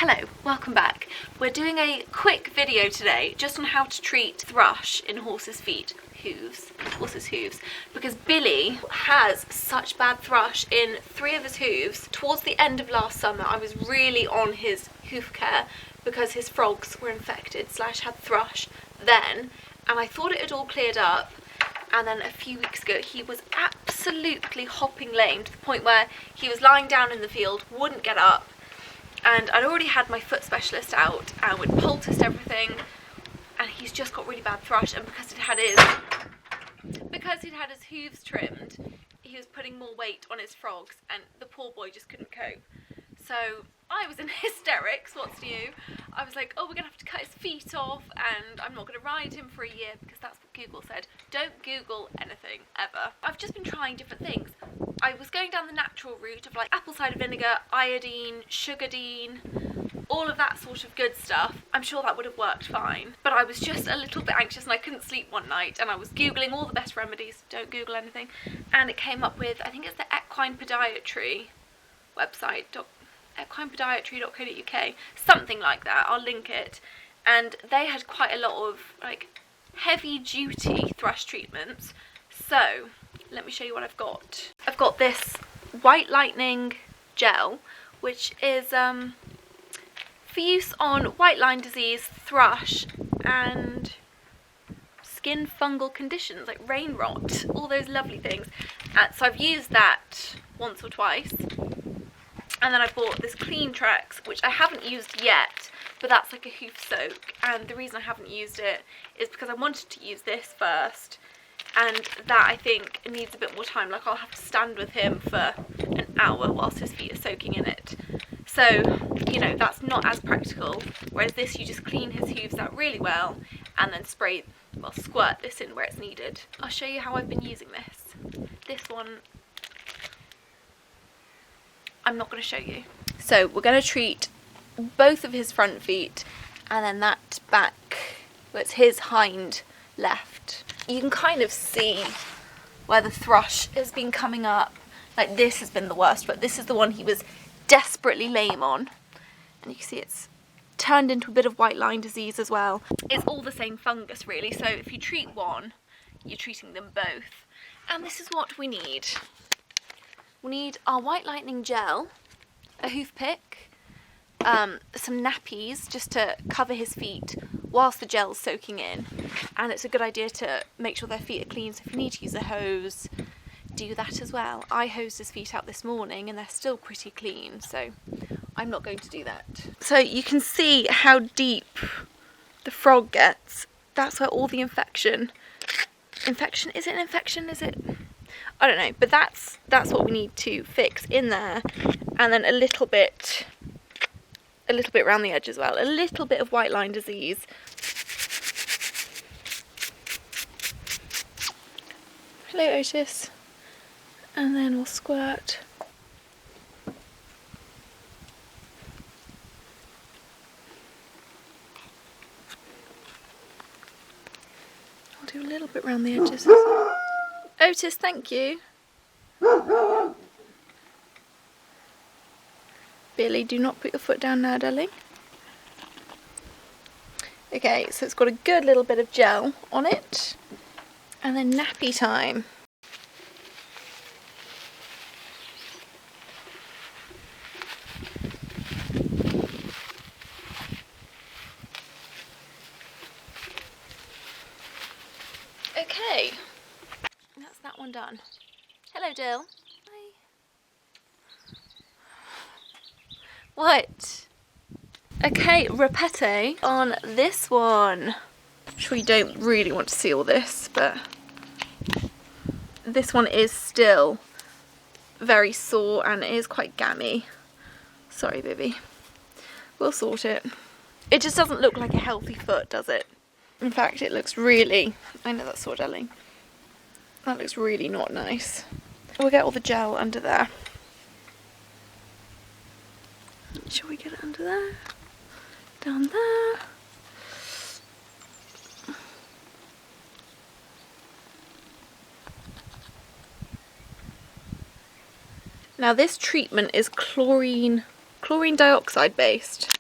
Hello, welcome back. We're doing a quick video today just on how to treat thrush in horses' hooves, because Billy has such bad thrush in 3 of his hooves. Towards the end of last summer, I was really on his hoof care because his frogs were infected / had thrush then, and I thought it had all cleared up. And then a few weeks ago, he was absolutely hopping lame to the point where he was lying down in the field, wouldn't get up. And I'd already had my foot specialist out and would poultice everything, and he's just got really bad thrush. And because he'd had his hooves trimmed, he was putting more weight on his frogs, and the poor boy just couldn't cope. So I was in hysterics. What's new? I was like, oh, we're gonna have to cut his feet off, and I'm not gonna ride him for a year because that's what Google said. Don't Google anything ever. I've just been trying different things. I was going down the natural route of like apple cider vinegar, iodine, sugardean, all of that sort of good stuff. I'm sure that would have worked fine, but I was just a little bit anxious and I couldn't sleep one night, and I was Googling all the best remedies. Don't Google anything. And it came up with, I think it's the equine podiatry website, equinepodiatry.co.uk, something like that. I'll link it. And they had quite a lot of like heavy duty thrush treatments. So let me show you what I've got. I've got this white lightning gel, which is for use on white line disease, thrush, and skin fungal conditions like rain rot, all those lovely things. So I've used that once or twice. And then I bought this Clean Tracks, which I haven't used yet, but that's like a hoof soak. And the reason I haven't used it is because I wanted to use this first, and that I think needs a bit more time. Like, I'll have to stand with him for an hour whilst his feet are soaking in it. So, you know, that's not as practical. Whereas this, you just clean his hooves out really well and then squirt this in where it's needed. I'll show you how I've been using this. This one, I'm not going to show you. So we're going to treat both of his front feet and then that back, well, it's his hind left. You can kind of see where the thrush has been coming up. Like, this has been the worst, but this is the one he was desperately lame on. And you can see it's turned into a bit of white line disease as well. It's all the same fungus really, so if you treat one, you're treating them both. And this is what we need. We need our white lightning gel, a hoof pick, some nappies just to cover his feet whilst the gel's soaking in. And it's a good idea to make sure their feet are clean, so if you need to use a hose, do that as well. I hosed his feet out this morning and they're still pretty clean, so I'm not going to do that. So you can see how deep the frog gets. That's where all the infection, is it an infection? Is it? I don't know, but that's what we need to fix in there, and then a little bit around the edge as well, a little bit of white line disease. Hello, Otis. And then we'll squirt. I'll do a little bit around the edges as well. Otis, thank you. Billy, do not put your foot down now, darling. Okay, so it's got a good little bit of gel on it. And then nappy time. Okay. That's that one done. Hello, Dill. Hi. What? Okay, repete on this one. I'm sure you don't really want to see all this, but this one is still very sore and it is quite gammy. Sorry, baby. We'll sort it. It just doesn't look like a healthy foot, does it? In fact, it looks really... I know that's sore, darling. That looks really not nice. We'll get all the gel under there. Shall we get it under there? Down there. Now this treatment is chlorine dioxide based.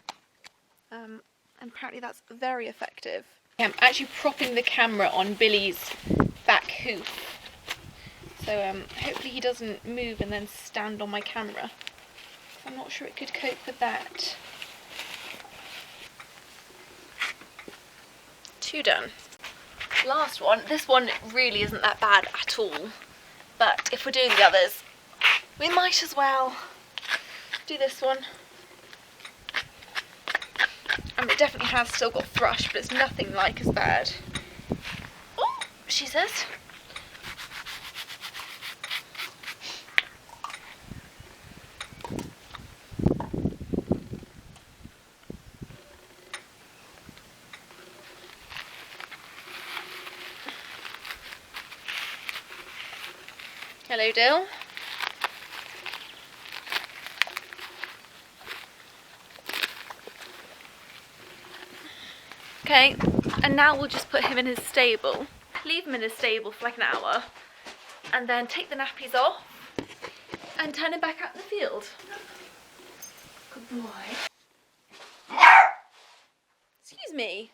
And apparently that's very effective. I'm actually propping the camera on Billy's back hoof. So hopefully he doesn't move and then stand on my camera. I'm not sure it could cope with that. 2 done. Last one. This one really isn't that bad at all. But if we're doing the others, we might as well do this one. And it definitely has still got thrush, but it's nothing like as bad. Oh, she says. Hello, Dill. Okay, and now we'll just put him in his stable. Leave him in his stable for like an hour, and then take the nappies off and turn him back out in the field. Good boy. Excuse me.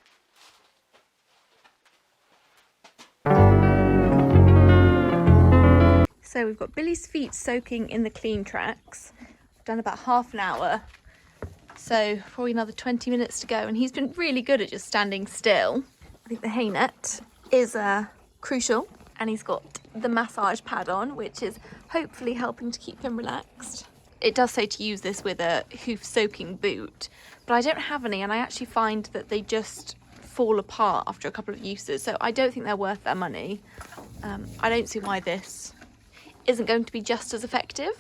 So we've got Billy's feet soaking in the clean tracks. I've done about half an hour. So probably another 20 minutes to go, and he's been really good at just standing still. I think the hay net is crucial, and he's got the massage pad on, which is hopefully helping to keep him relaxed. It does say to use this with a hoof soaking boot, but I don't have any, and I actually find that they just fall apart after a couple of uses, so I don't think they're worth their money. I don't see why this isn't going to be just as effective.